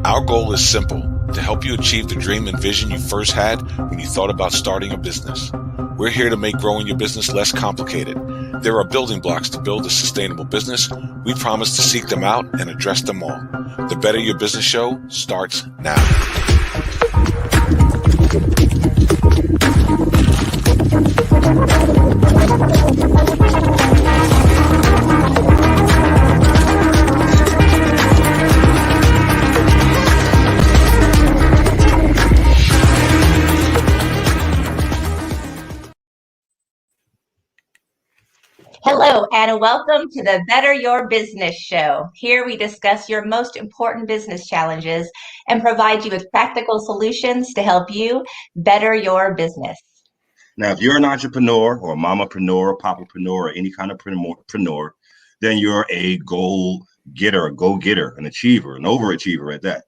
Our goal is simple: to help you achieve the dream and vision you first had when you thought about starting a business. We're here to make growing your business less complicated. There are building blocks to build a sustainable business. We promise to seek them out and address them all. The Better Your Business Show starts now. Hello, and welcome to the Better Your Business Show. Here we discuss your most important business challenges and provide you with practical solutions to help you better your business. Now, if you're an entrepreneur or a mamapreneur, papapreneur, or any kind of preneur, then you're a goal getter, a go-getter, an achiever, an overachiever at that.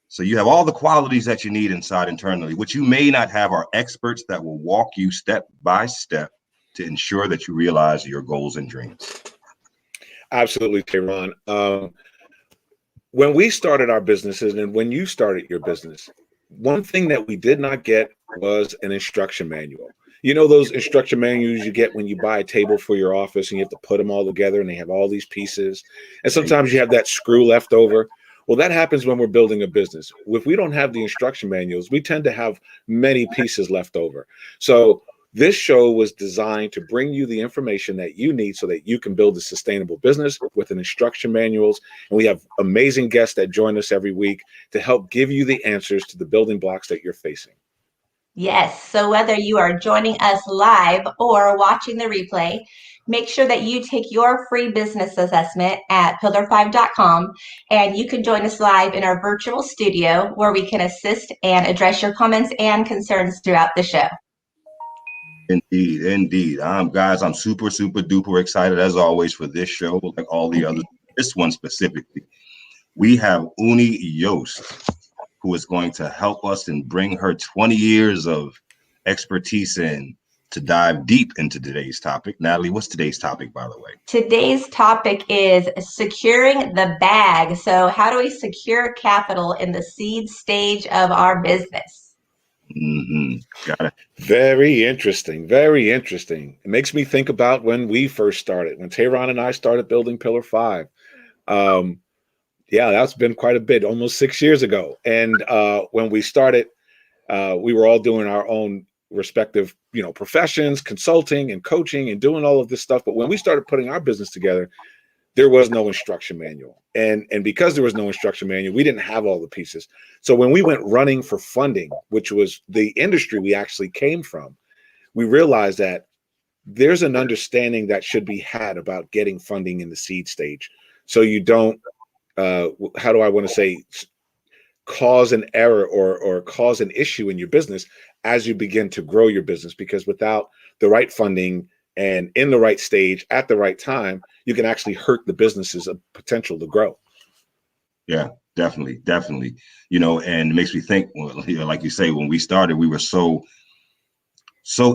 So you have all the qualities that you need inside internally. What you may not have are experts that will walk you step by step to ensure that you realize your goals and dreams. Absolutely, Tehran. When we started our businesses and when you started your business, one thing that we did not get was an instruction manual. You know those instruction manuals you get when you buy a table for your office and you have to put them all together and they have all these pieces. And sometimes you have that screw left over. Well, that happens when we're building a business. If we don't have the instruction manuals, we tend to have many pieces left over. So this show was designed to bring you the information that you need so that you can build a sustainable business with an instruction manuals. And we have amazing guests that join us every week to help give you the answers to the building blocks that you're facing. Yes, so whether you are joining us live or watching the replay, make sure that you take your free business assessment at pillar5.com, and you can join us live in our virtual studio where we can assist and address your comments and concerns throughout the show. Indeed. Guys, I'm super duper excited as always for this show, like all the others. This one specifically, we have Uni Yost, who is going to help us and bring her 20 years of expertise in to dive deep into today's topic. Natalie, what's today's topic, by the way? Today's topic is securing the bag. So how do we secure capital in the seed stage of our business? Got it. Very interesting. It makes me think about when we first started, when Tehran and I started building Pillar 5. That's been quite a bit, almost 6 years ago. And when we started, we were all doing our own respective, professions, consulting and coaching and doing all of this stuff. But when we started putting our business together, there was no instruction manual. And because there was no instruction manual, we didn't have all the pieces. So when we went running for funding, which was the industry we actually came from, we realized that there's an understanding that should be had about getting funding in the seed stage. So you don't, cause an error or cause an issue in your business as you begin to grow your business, because without the right funding and in the right stage at the right time, you can actually hurt the business's potential to grow. Yeah, definitely. And it makes me think, like you say, when we started, we were so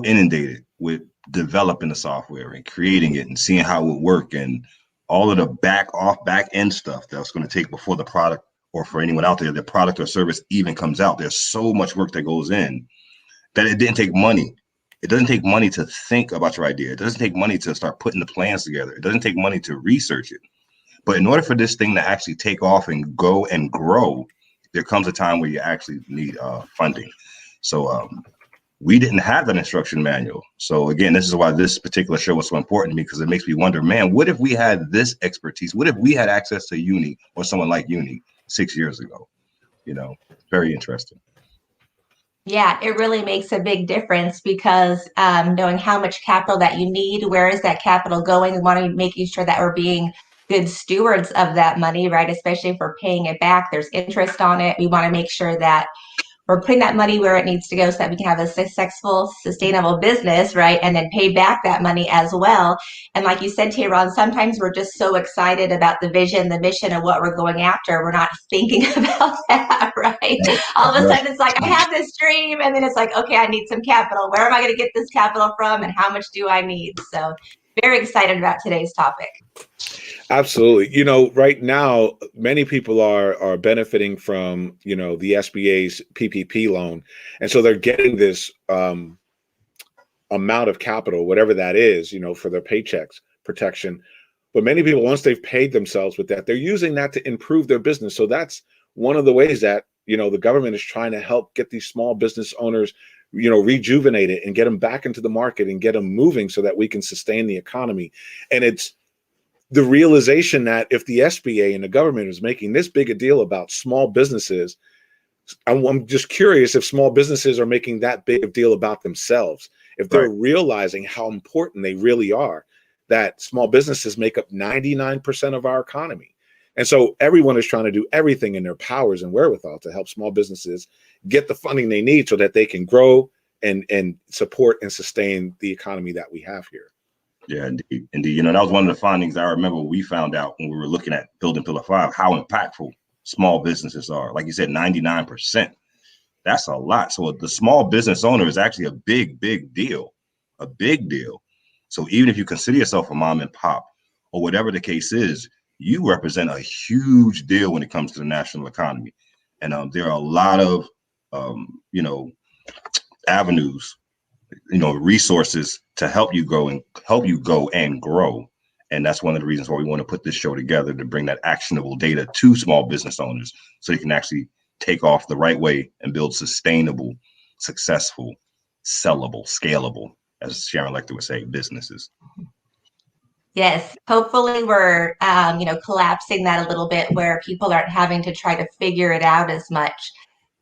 inundated with developing the software and creating it and seeing how it would work and all of the back end stuff that was going to take before the product, or for anyone out there, the product or service even comes out. There's so much work that goes in that it didn't take money. It doesn't take money to think about your idea. It doesn't take money to start putting the plans together. It doesn't take money to research it. But in order for this thing to actually take off and go and grow, there comes a time where you actually need funding. So we didn't have that instruction manual. So again, this is why this particular show was so important to me, because it makes me wonder, man, what if we had this expertise? What if we had access to Uni or someone like Uni 6 years ago? Very interesting. Yeah, it really makes a big difference, because knowing how much capital that you need, where is that capital going, we want to be making sure that we're being good stewards of that money, right? Especially if we're paying it back, there's interest on it. We want to make sure that we're putting that money where it needs to go so that we can have a successful, sustainable business, right? And then pay back that money as well. And like you said, Tehran, sometimes we're just so excited about the vision, the mission, and what we're going after. We're not thinking about that, right? All of a sudden it's like, I have this dream. And then it's like, okay, I need some capital. Where am I going to get this capital from? And how much do I need? So very excited about today's topic. Absolutely. You know, right now, many people are benefiting from, you know, the SBA's PPP loan. And so they're getting this amount of capital, whatever that is, you know, for their paychecks protection. But many people, once they've paid themselves with that, they're using that to improve their business. So that's one of the ways that, you know, the government is trying to help get these small business owners, you know, rejuvenated and get them back into the market and get them moving so that we can sustain the economy. And it's the realization that if the SBA and the government is making this big a deal about small businesses, I'm just curious if small businesses are making that big of a deal about themselves, if they're realizing how important they really are, that small businesses make up 99% of our economy. And so everyone is trying to do everything in their powers and wherewithal to help small businesses get the funding they need so that they can grow and support and sustain the economy that we have here. Yeah, indeed. Indeed. You know, that was one of the findings I remember we found out when we were looking at building Pillar 5, how impactful small businesses are. Like you said, 99%. That's a lot. So the small business owner is actually a big, big deal, a big deal. So even if you consider yourself a mom and pop or whatever the case is, you represent a huge deal when it comes to the national economy. And there are a lot of, you know, avenues, you know, resources to help you go and grow. And that's one of the reasons why we want to put this show together, to bring that actionable data to small business owners so they can actually take off the right way and build sustainable, successful, sellable, scalable, as Sharon Lecter would say, businesses. Yes, hopefully we're, you know, collapsing that a little bit where people aren't having to try to figure it out as much,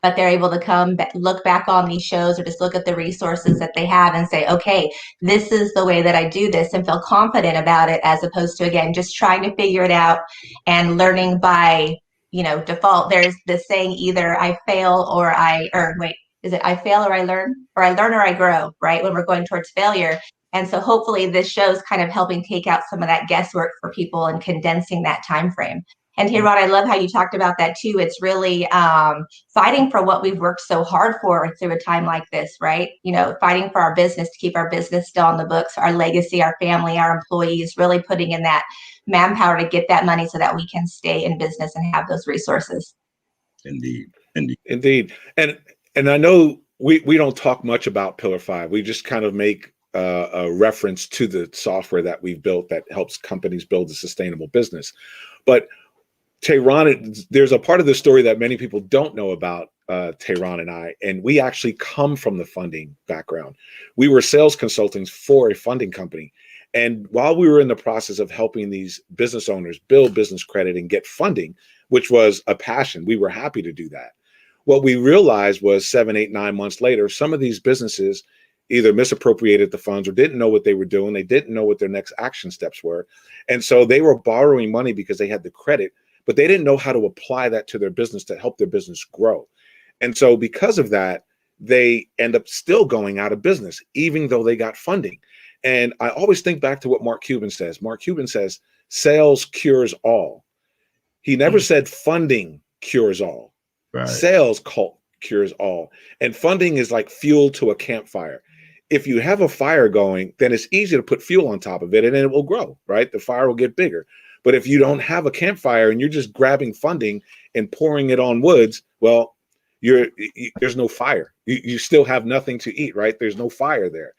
but they're able to come look back on these shows or just look at the resources that they have and say, okay, this is the way that I do this, and feel confident about it, as opposed to, again, just trying to figure it out and learning by, you know, default. There's this saying, either I fail or is it I fail or I learn, or I learn or I grow, right? When we're going towards failure. And so hopefully this show's kind of helping take out some of that guesswork for people and condensing that time frame. And here, Rod, I love how you talked about that too. It's really fighting for what we've worked so hard for through a time like this, right? You know, fighting for our business, to keep our business still on the books, our legacy, our family, our employees, really putting in that manpower to get that money so that we can stay in business and have those resources. Indeed. And I know we don't talk much about Pillar 5. We just kind of make a reference to the software that we've built that helps companies build a sustainable business. But Tehran, there's a part of the story that many people don't know about Tehran and I, and we actually come from the funding background. We were sales consultants for a funding company. And while we were in the process of helping these business owners build business credit and get funding, which was a passion, we were happy to do that. What we realized was 7, 8, 9 months later, some of these businesses either misappropriated the funds or didn't know what they were doing. They didn't know what their next action steps were. And so they were borrowing money because they had the credit, but they didn't know how to apply that to their business to help their business grow. And so because of that, they end up still going out of business, even though they got funding. And I always think back to what Mark Cuban says. Mark Cuban says, sales cures all. He never said funding cures all. Right. Sales cures all. And funding is like fuel to a campfire. If you have a fire going, then it's easy to put fuel on top of it and then it will grow, right? The fire will get bigger. But if you don't have a campfire and you're just grabbing funding and pouring it on woods, well, there's no fire. You still have nothing to eat, right? There's no fire there.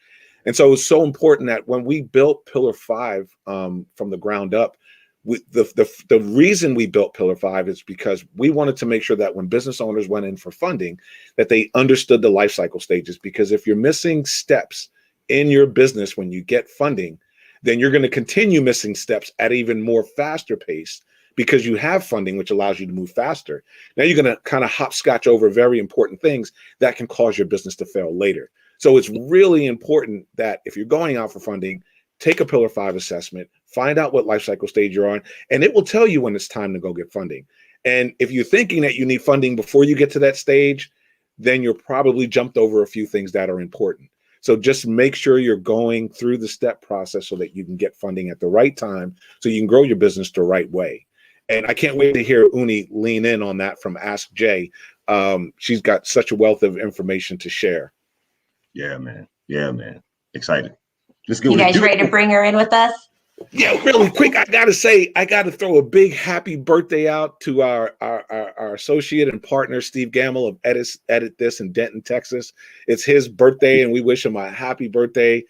And so it's so important that when we built Pillar 5 from the ground up, the reason we built Pillar 5 is because we wanted to make sure that when business owners went in for funding, that they understood the life cycle stages. Because if you're missing steps in your business when you get funding, then you're going to continue missing steps at even more faster pace because you have funding, which allows you to move faster. Now you're going to kind of hopscotch over very important things that can cause your business to fail later. So it's really important that if you're going out for funding, take a Pillar 5 assessment, find out what life cycle stage you're on, and it will tell you when it's time to go get funding. And if you're thinking that you need funding before you get to that stage, then you're probably jumped over a few things that are important. So just make sure you're going through the step process so that you can get funding at the right time so you can grow your business the right way. And I can't wait to hear Uni lean in on that from Ask Jay. She's got such a wealth of information to share. Yeah, man. Yeah, man. Excited. Let's go. You guys ready to bring her in with us? Yeah, really quick. I gotta throw a big happy birthday out to our associate and partner Steve Gamble of Edit This in Denton, Texas. It's his birthday, and we wish him a happy birthday.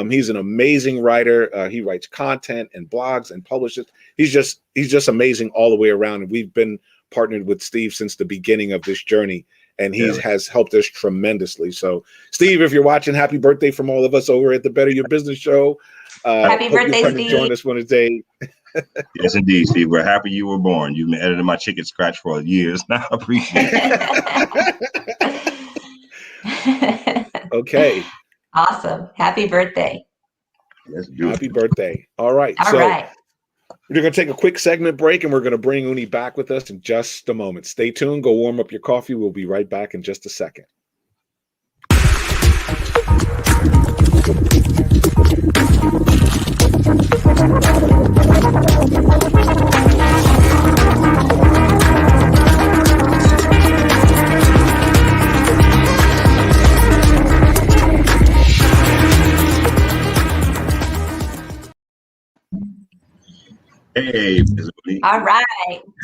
He's an amazing writer. He writes content and blogs and publishes. He's just amazing all the way around. And we've been partnered with Steve since the beginning of this journey, and he has helped us tremendously. So, Steve, if you're watching, happy birthday from all of us over at the Better Your Business Show. Happy birthday, Steve. Join us one day. Yes, indeed, Steve. We're happy you were born. You've been editing my chicken scratch for years now. I appreciate it. Okay. Awesome. Happy birthday. Let's do it. Happy birthday. All right. All right. We're going to take a quick segment break, and we're going to bring Uni back with us in just a moment. Stay tuned. Go warm up your coffee. We'll be right back in just a second. Hey, Uni. All right.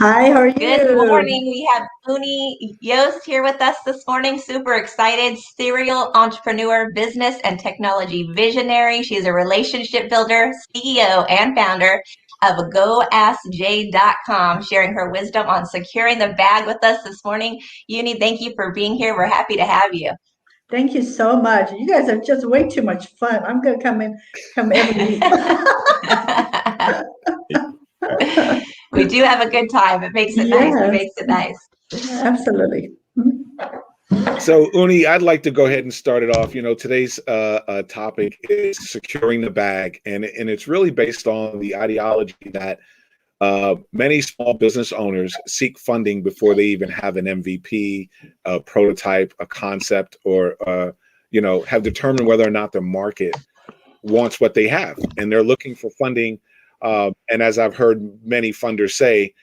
Hi, how are you? Good morning. We have Uni Yost here with us this morning. Super excited. Serial entrepreneur, business and technology visionary. She's a relationship builder, CEO, and founder of GoAskJ.com, sharing her wisdom on securing the bag with us this morning. Uni, thank you for being here. We're happy to have you. Thank you so much. You guys are just way too much fun. I'm going to come every week. We do have a good time. It makes it nice. It makes it nice. Absolutely. So, Uni, I'd like to go ahead and start it off. You know, today's topic is securing the bag, and it's really based on the ideology that many small business owners seek funding before they even have an MVP, a prototype, a concept, or have determined whether or not the market wants what they have, and they're looking for funding. And as I've heard many funders say,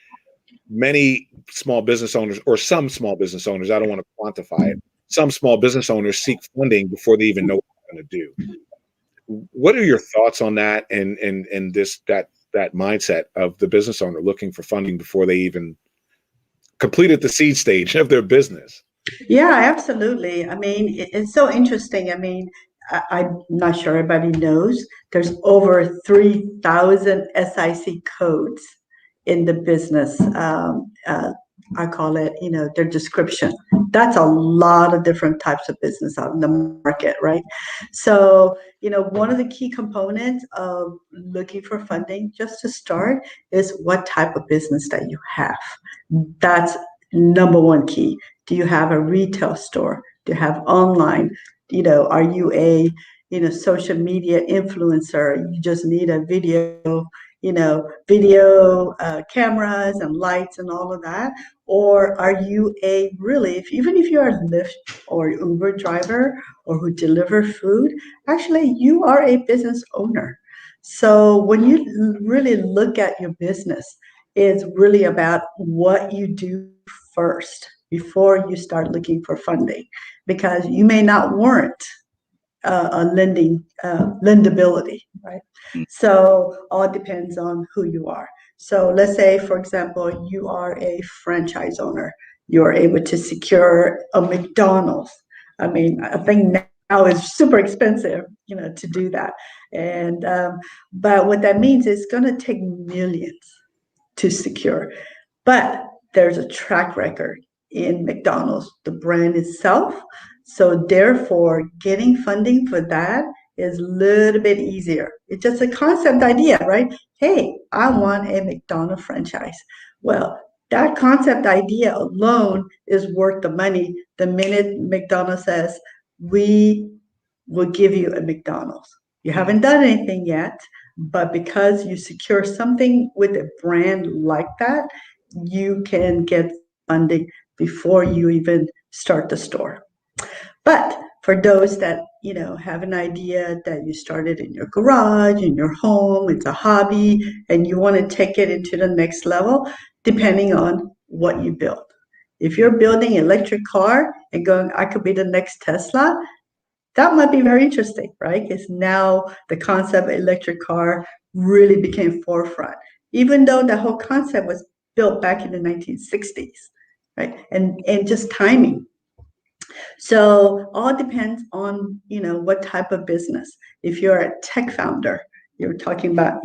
many small business owners, or some small business owners, I don't want to quantify it, some small business owners seek funding before they even know what they're going to do. What are your thoughts on that and that mindset of the business owner looking for funding before they even completed the seed stage of their business? Yeah, absolutely. I mean, it's so interesting. I mean, I'm not sure everybody knows, there's over 3,000 SIC codes in the business. I call it, their description. That's a lot of different types of business out in the market, right? So, one of the key components of looking for funding, just to start, is what type of business that you have. That's number one key. Do you have a retail store? Do you have online? Are you a, social media influencer? You just need a video cameras and lights and all of that? Or are you even if you're a Lyft or Uber driver or who deliver food, actually you are a business owner. So when you really look at your business, it's really about what you do first before you start looking for funding, because you may not warrant lendability, right? So all depends on who you are. So let's say, for example, you are a franchise owner. You're able to secure a McDonald's. I mean, I think now it's super expensive, to do that. And but what that means is it's going to take millions to secure. But there's a track record in McDonald's, the brand itself. So therefore, getting funding for that is a little bit easier. It's just a concept idea, right? Hey, I want a McDonald's franchise. Well, that concept idea alone is worth the money the minute McDonald's says, we will give you a McDonald's. You haven't done anything yet, but because you secure something with a brand like that, you can get funding before you even start the store. But for those that, have an idea that you started in your garage, in your home, it's a hobby, and you want to take it into the next level, depending on what you build. If you're building an electric car and going, I could be the next Tesla, That might be very interesting, right? Because now the concept of electric car really became forefront, even though the whole concept was built back in the 1960s, right? And just timing. So all depends on, what type of business. If you're a tech founder, you're talking about,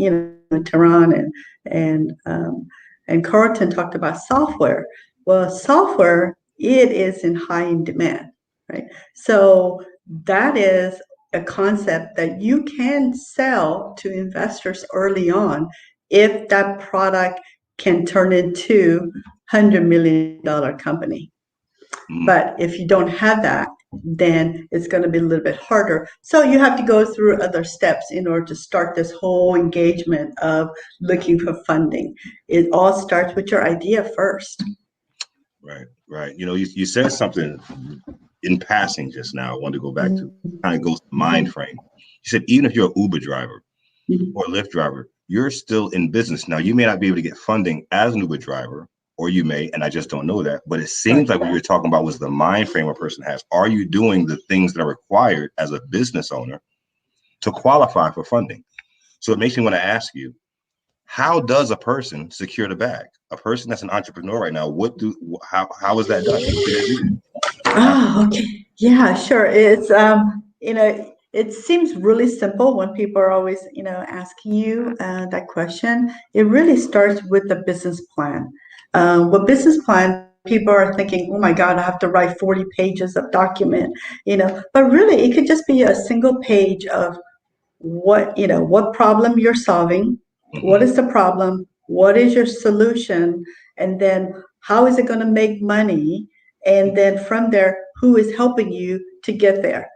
Tehran and Carlton talked about software. Well, software, it is in high demand, right? So that is a concept that you can sell to investors early on if that product can turn into $100 million company. But if you don't have that, then it's going to be a little bit harder. So you have to go through other steps in order to start this whole engagement of looking for funding. It all starts with your idea first. Right, right. You said something in passing just now. I want to go back to kind of goes to mind frame. You said even if you're an Uber driver or a Lyft driver, you're still in business. Now, you may not be able to get funding as an Uber driver, or you may, and I just don't know that. But it seems like what you were talking about was the mind frame a person has. Are you doing the things that are required as a business owner to qualify for funding? So it makes me want to ask you, how does a person secure the bag? A person that's an entrepreneur right now, how is that done? Oh, okay. Yeah, sure. It's it seems really simple when people are always, asking you that question. It really starts with the business plan. What business plan, people are thinking, oh my God, I have to write 40 pages of document, but really it could just be a single page of what problem you're solving, what is the problem, what is your solution, and then how is it going to make money? And then from there, who is helping you to get there?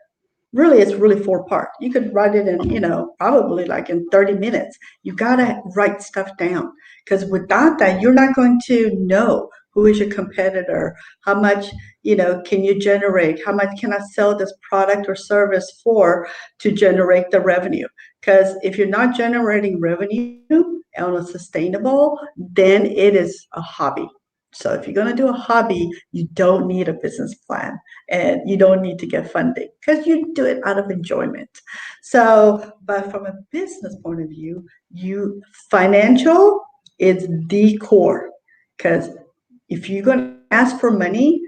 Really, it's really 4 part. You could write it in, probably like in 30 minutes. You got to write stuff down, because without that, you're not going to know who is your competitor, how much, can you generate, how much can I sell this product or service for to generate the revenue? Because if you're not generating revenue on a sustainable, then it is a hobby. So if you're going to do a hobby, you don't need a business plan and you don't need to get funding, because you do it out of enjoyment. So, but from a business point of view, financial is the core, because if you're going to ask for money,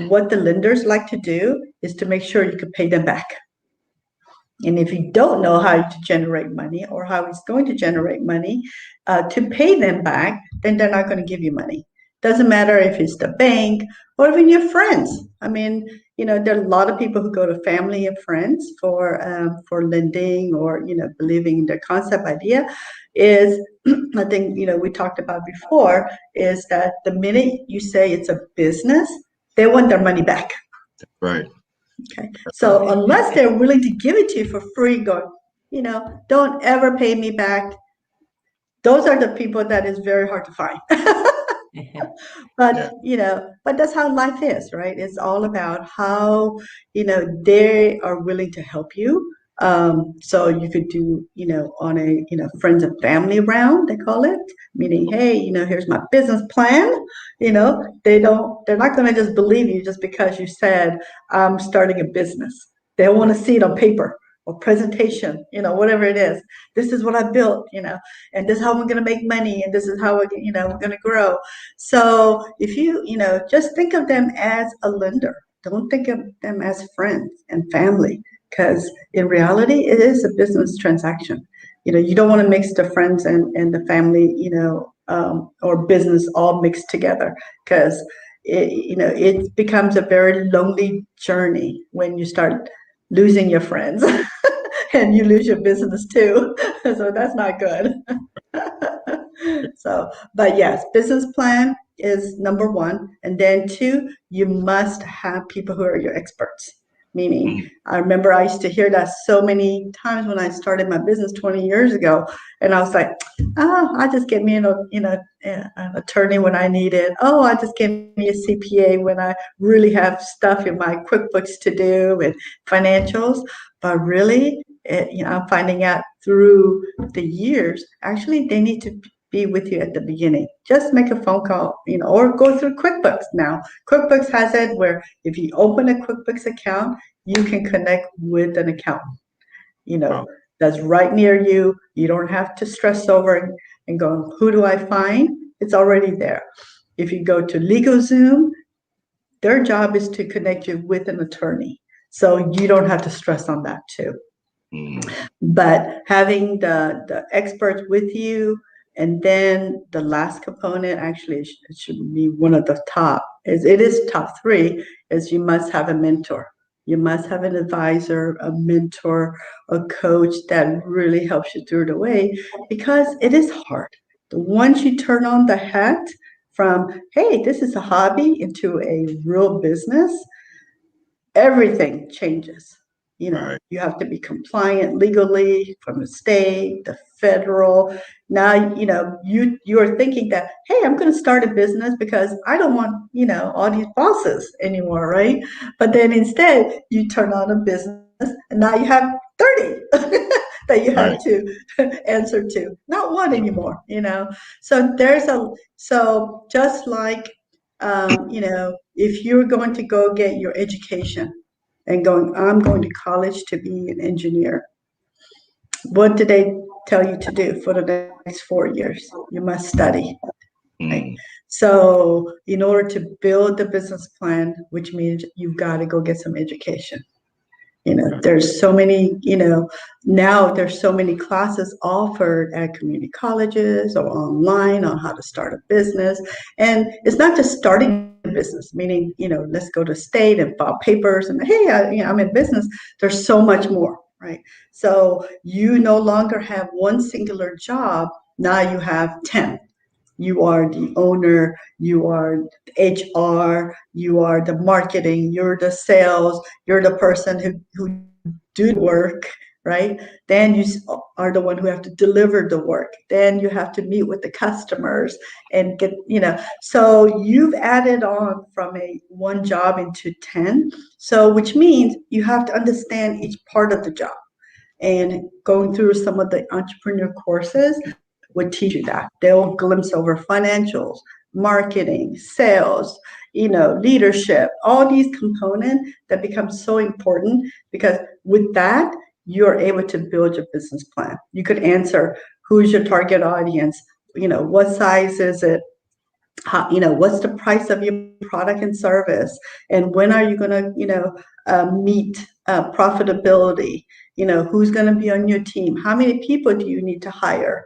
what the lenders like to do is to make sure you can pay them back. And if you don't know how to generate money or how it's going to generate money to pay them back, then they're not going to give you money. Doesn't matter if it's the bank or even your friends. I mean, there are a lot of people who go to family and friends for lending or, believing in the concept idea. Is I think, we talked about before, is that the minute you say it's a business, they want their money back. Right. Okay. So unless they're willing to give it to you for free, don't ever pay me back. Those are the people that is very hard to find. But, but that's how life is, right? It's all about how, they are willing to help you. So you could do, on a, friends and family round, they call it, meaning, hey, here's my business plan. They're not going to just believe you just because you said, I'm starting a business. They want to see it on paper or presentation, whatever it is. This is what I built, and this is how we're going to make money, and this is how we're going to grow. So if you, just think of them as a lender. Don't think of them as friends and family, because in reality, it is a business transaction. You don't want to mix the friends and the family, or business all mixed together, because it becomes a very lonely journey when you start losing your friends and you lose your business too. So that's not good. So, but yes, business plan is number one. And then two, you must have people who are your experts. Meaning, I remember I used to hear that so many times when I started my business 20 years ago, and I was like, "Oh, I just get me an attorney when I need it. Oh, I just get me a CPA when I really have stuff in my QuickBooks to do and financials." But really, I'm finding out through the years, actually, they need to be with you at the beginning. Just make a phone call, or go through QuickBooks now. QuickBooks has it where if you open a QuickBooks account, you can connect with an accountant, that's right near you. You don't have to stress over and go, who do I find? It's already there. If you go to LegalZoom, their job is to connect you with an attorney. So you don't have to stress on that too. But having the experts with you, and then the last component, actually it should be one of the top, it is top 3, is you must have a mentor. You must have an advisor, a mentor, a coach that really helps you through the way, because it is hard. Once you turn on the hat from, hey, this is a hobby, into a real business, everything changes. Right. You have to be compliant legally from the state, the federal. Now, you're thinking that, hey, I'm going to start a business because I don't want, all these bosses anymore, right? But then instead, you turn on a business and now you have 30 that you have Right. to answer to, not one anymore, So so just like, if you're going to go get your education, and I'm going to college to be an engineer. What do they tell you to do for the next 4 years? You must study. Right? So in order to build the business plan, which means you've got to go get some education. There's so many, now there's so many classes offered at community colleges or online on how to start a business. And it's not just starting a business, meaning, let's go to state and file papers and, hey, I'm in business. There's so much more, right? So you no longer have one singular job. Now you have 10. You are the owner, you are HR, you are the marketing, you're the sales, you're the person who do the work, right? Then you are the one who have to deliver the work. Then you have to meet with the customers and get, so you've added on from a one job into 10. So which means you have to understand each part of the job. And going through some of the entrepreneur courses would teach you that. They'll glimpse over financials, marketing, sales, leadership, all these components that become so important, because with that, you're able to build your business plan. You could answer, who's your target audience? What size is it? How, what's the price of your product and service? And when are you going to, meet profitability? Who's going to be on your team? How many people do you need to hire?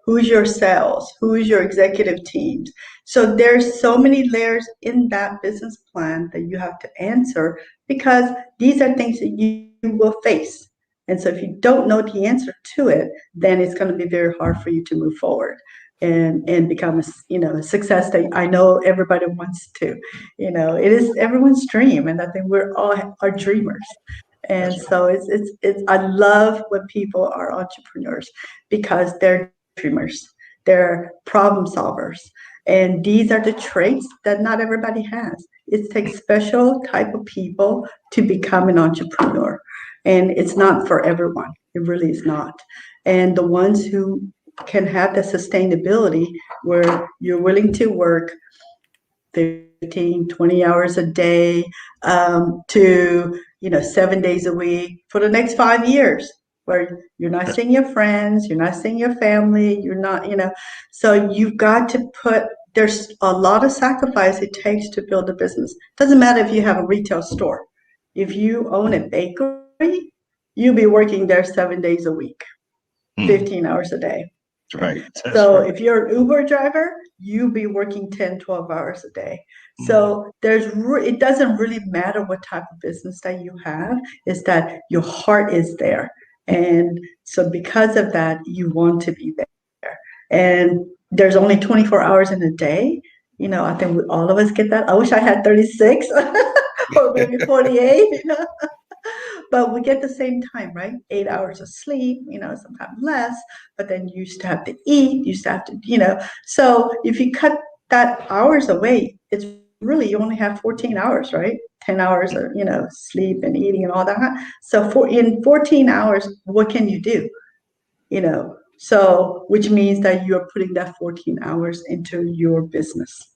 Who's your sales? Who's your executive teams? So there's so many layers in that business plan that you have to answer, because these are things that you will face. And so if you don't know the answer to it, then it's going to be very hard for you to move forward and become a success that I know everybody wants to. It is everyone's dream, and I think we're all are dreamers. And so it's I love when people are entrepreneurs, because they're dreamers, they're problem solvers, and these are the traits that not everybody has. It takes special type of people to become an entrepreneur, and it's not for everyone. It really is not. And the ones who can have the sustainability where you're willing to work 15, 20 hours a day, to 7 days a week for the next 5 years, where you're not seeing your friends, you're not seeing your family, you're not, so you've got to there's a lot of sacrifice it takes to build a business. Doesn't matter if you have a retail store. If you own a bakery, you'll be working there 7 days a week, 15 hours a day. Right. So if you're an Uber driver, you'll be working 10, 12 hours a day. So it doesn't really matter what type of business that you have, is that your heart is there. And so because of that, you want to be there. And there's only 24 hours in a day. I think all of us get that. I wish I had 36 or maybe 48. But we get the same time, right? 8 hours of sleep, sometimes less, but then you used to have to eat, you used to have to, so if you cut that hours away, it's really, you only have 14 hours, right? 10 hours of, sleep and eating and all that. So in 14 hours, what can you do? So which means that you're putting that 14 hours into your business.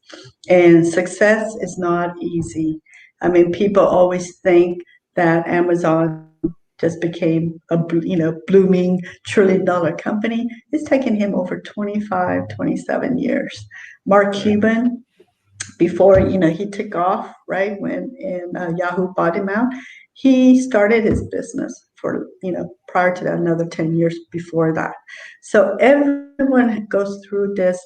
And success is not easy. I mean, people always think that Amazon just became a blooming $1 trillion company. It's taken him over 25, 27 years. Mark Cuban, before he took off, right, when Yahoo bought him out, he started his business for prior to that, another 10 years before that. So everyone goes through this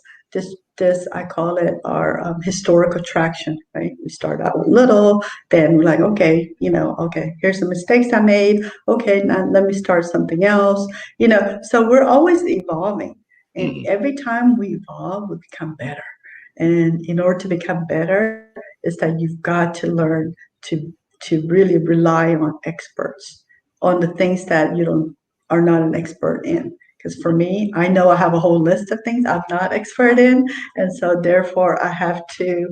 I call it our historical traction, right? We start out little, then we're like, okay, okay, here's the mistakes I made. Okay, now let me start something else. So we're always evolving, and every time we evolve, we become better. And in order to become better, is that you've got to learn to really rely on experts on the things that are not an expert in. Because for me, I know I have a whole list of things I'm not expert in, and so therefore I have to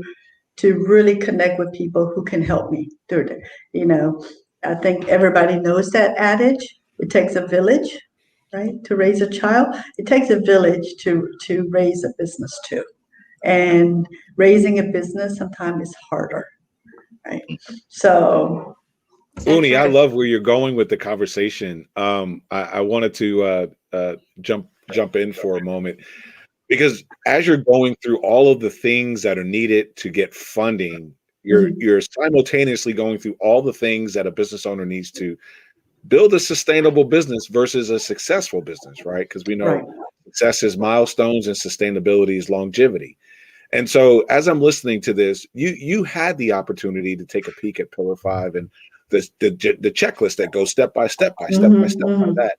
really connect with people who can help me through it. I think everybody knows that adage. It takes a village, right, to raise a child. It takes a village to raise a business too. And raising a business sometimes is harder, right? So, Uni, I love where you're going with the conversation. I wanted to jump in for a moment, because as you're going through all of the things that are needed to get funding, you're simultaneously going through all the things that a business owner needs to build a sustainable business versus a successful business, right? Because we know success is milestones and sustainability is longevity. And so as I'm listening to this, you had the opportunity to take a peek at Pillar 5 and the checklist that goes step by step by that.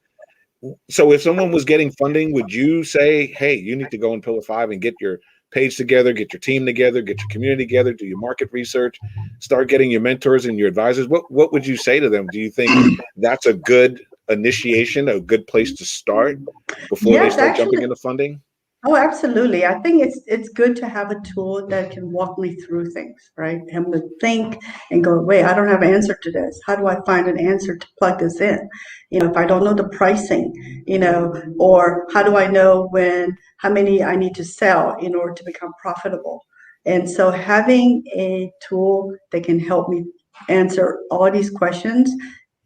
So if someone was getting funding, would you say, hey, you need to go in Pillar 5 and get your page together, get your team together, get your community together, do your market research, start getting your mentors and your advisors? What would you say to them? Do you think that's a good initiation, a good place to start before they start jumping into funding? Oh, absolutely. I think it's good to have a tool that can walk me through things, right? And to think and go, wait, I don't have an answer to this. How do I find an answer to plug this in? If I don't know the pricing, or how do I know how many I need to sell in order to become profitable? And so having a tool that can help me answer all these questions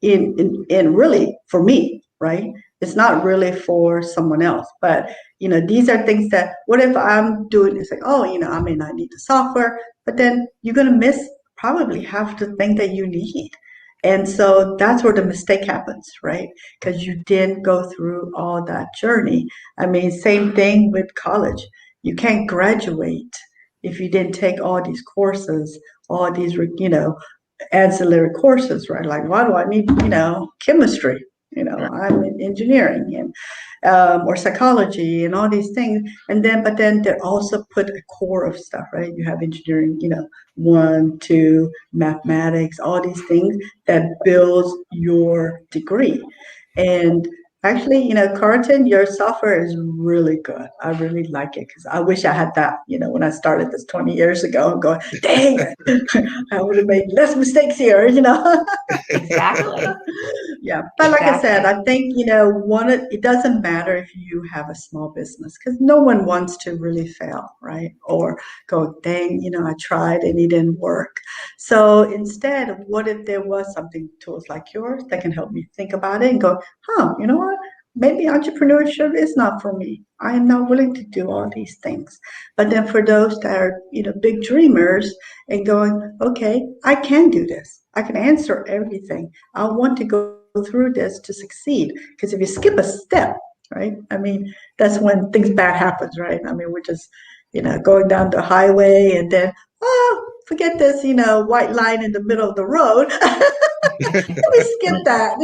in really for me, right? It's not really for someone else, but these are things that, what if I'm doing, it's like, oh, I may not need the software, but then you're going to miss probably half the thing that you need. And so that's where the mistake happens, right? Because you didn't go through all that journey. I mean, same thing with college. You can't graduate if you didn't take all these courses, all these, ancillary courses, right? Like, why do I need, chemistry? I'm in engineering and or psychology and all these things. But then they also put a core of stuff, right? You have engineering, 1, 2, mathematics, all these things that builds your degree. And actually, Carlton, your software is really good. I really like it because I wish I had that, when I started this 20 years ago. I'm going, dang, I would have made less mistakes here, Exactly. Yeah. But like I said, I think, it doesn't matter if you have a small business because no one wants to really fail, right? Or go, dang, I tried and it didn't work. So instead, what if there was something, tools like yours that can help me think about it and go, you know what? Maybe entrepreneurship is not for me. I am not willing to do all these things. But then for those that are, big dreamers and going, okay, I can do this. I can answer everything. I want to go through this to succeed. Because if you skip a step, right? I mean, that's when things bad happens, right? I mean, we're just, going down the highway and then, forget this, white line in the middle of the road. We skip that,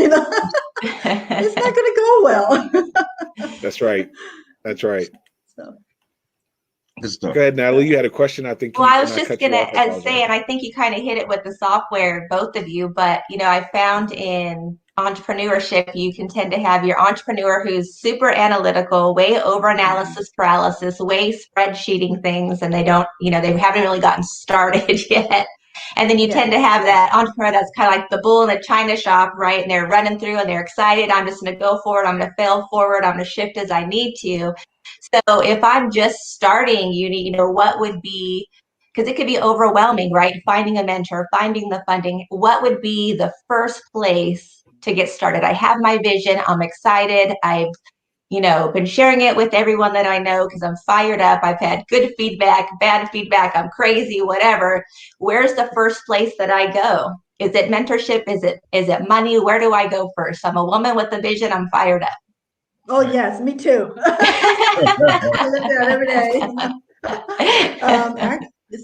it's not going to go well. That's right. That's right. So. Go ahead, Natalie. You had a question. I think. Well, I was just gonna say, and I think you kind of hit it with the software, both of you. But I found in entrepreneurship, you can tend to have your entrepreneur who's super analytical, way over analysis paralysis, way spreadsheeting things, and they don't, they haven't really gotten started yet. And then you tend to have that entrepreneur that's kind of like the bull in a china shop, right? And they're running through and they're excited. I'm just going to go forward. I'm going to fail forward. I'm going to shift as I need to. So if I'm just starting Uni, what would be because it could be overwhelming, right? Finding a mentor, finding the funding. What would be the first place to get started? I have my vision. I'm excited. I've been sharing it with everyone that I know because I'm fired up. I've had good feedback, bad feedback. I'm crazy, whatever. Where's the first place that I go? Is it mentorship? Is it money? Where do I go first? I'm a woman with a vision. I'm fired up. Oh, yes, me too. I live that every day.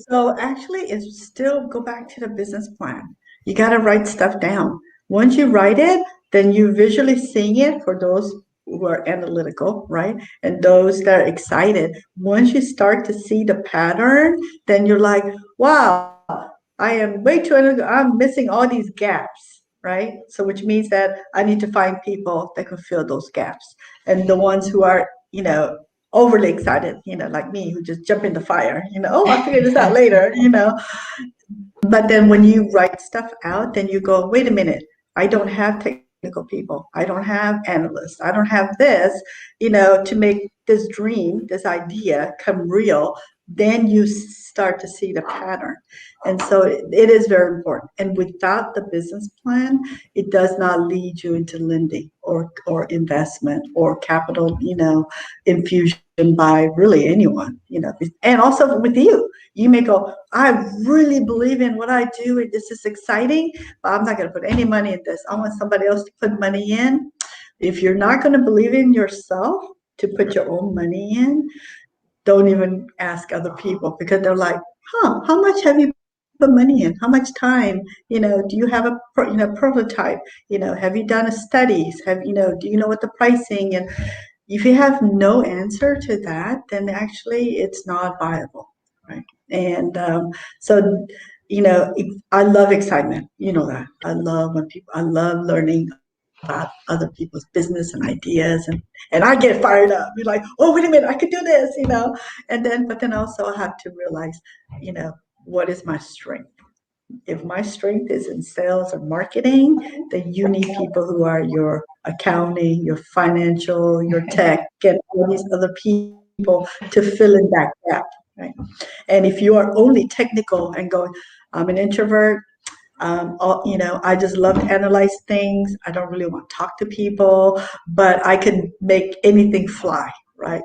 So actually, it's still go back to the business plan. You got to write stuff down. Once you write it, then you visually seeing it for those who are analytical, right? And those that are excited. Once you start to see the pattern, then you're like, wow, I am way too analytical. I'm missing all these gaps, right? So which means that I need to find people that can fill those gaps. And the ones who are, overly excited, like me, who just jump in the fire, oh, I'll figure this out later, But then when you write stuff out, then you go, wait a minute, I don't have technical people. I don't have analysts. I don't have this, to make this dream, this idea come real. Then you start to see the pattern. And so it is very important. And without the business plan, it does not lead you into lending or investment or capital, infusion by really anyone, and also with you. You may go, I really believe in what I do, and this is exciting, but I'm not going to put any money in this. I want somebody else to put money in. If you're not going to believe in yourself to put your own money in, don't even ask other people, because they're like, how much have you put money in? How much time? Do you have a prototype? Have you done studies? Do you know what the pricing? And if you have no answer to that, then actually it's not viable, right? And so, I love excitement. You know that. I love learning about other people's business and ideas, and I get fired up. You're like, oh, wait a minute, I could do this, but then also I have to realize, what is my strength? If my strength is in sales or marketing, then you need people who are your accounting, your financial, your tech, and all these other people to fill in that gap, right? And if you are only technical and going, I'm an introvert, I just love to analyze things. I don't really want to talk to people, but I can make anything fly, right?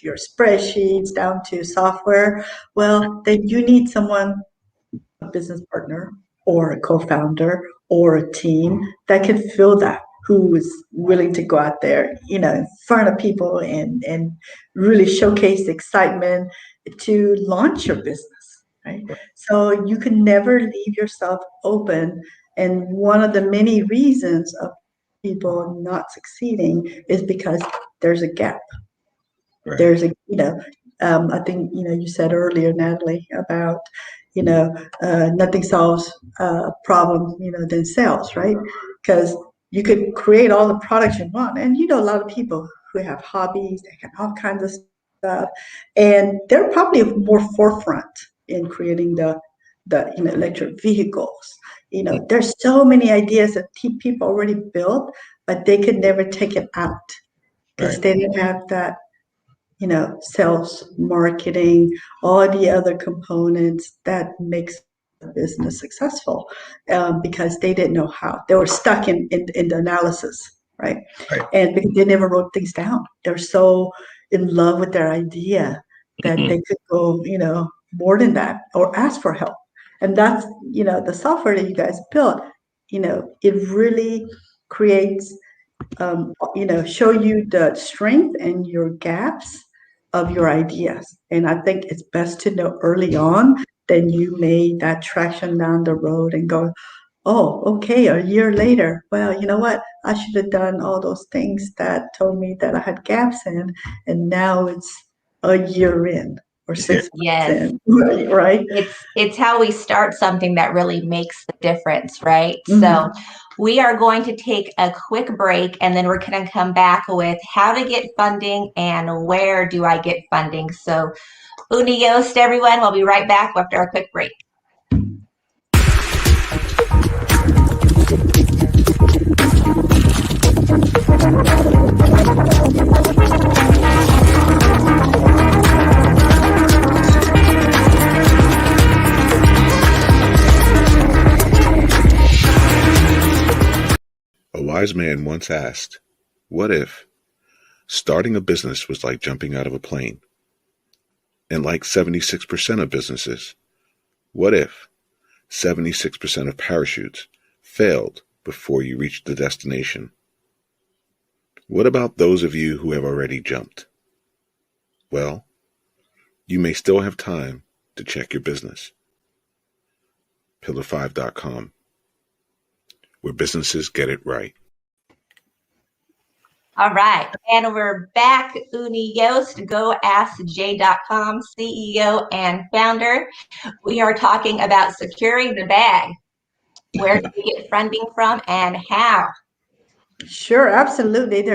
Your spreadsheets down to software. Well, then you need someone, a business partner or a co-founder or a team that can fill that, who is willing to go out there, in front of people and really showcase excitement to launch your business, right? So you can never leave yourself open. And one of the many reasons of people not succeeding is because there's a gap. Right. There's I think, you said earlier, Natalie, about, nothing solves a problem, than sales, right? Because you could create all the products you want. And, a lot of people who have hobbies, they have all kinds of stuff. And they're probably more forefront in creating the electric vehicles. There's so many ideas that people already built, but they could never take it out because they didn't have that, sales, marketing, all the other components that makes the business successful, because they didn't know how. They were stuck in the analysis, right? And because they never wrote things down. They're so in love with their idea that they could go, more than that, or ask for help. And that's, the software that you guys built, it really creates, show you the strength and your gaps of your ideas. And I think it's best to know early on, then you made that traction down the road and go, oh, okay, a year later, well, you know what? I should have done all those things that told me that I had gaps in, and now it's a year in or 6 months in, right? It's how we start something that really makes the difference, right? So we are going to take a quick break, and then we're going to come back with how to get funding and where do I get funding. So Uni Yost, everyone, we'll be right back after our quick break. wise man once asked, what if starting a business was like jumping out of a plane? And like 76% of businesses, what if 76% of parachutes failed before you reached the destination? What about those of you who have already jumped? Well, you may still have time to check your business. Pillar5.com, where businesses get it right. All right. And we're back. Uni Yost, GoAskJ.com, CEO and founder. We are talking about securing the bag. Where do we get funding from and how? Sure, absolutely.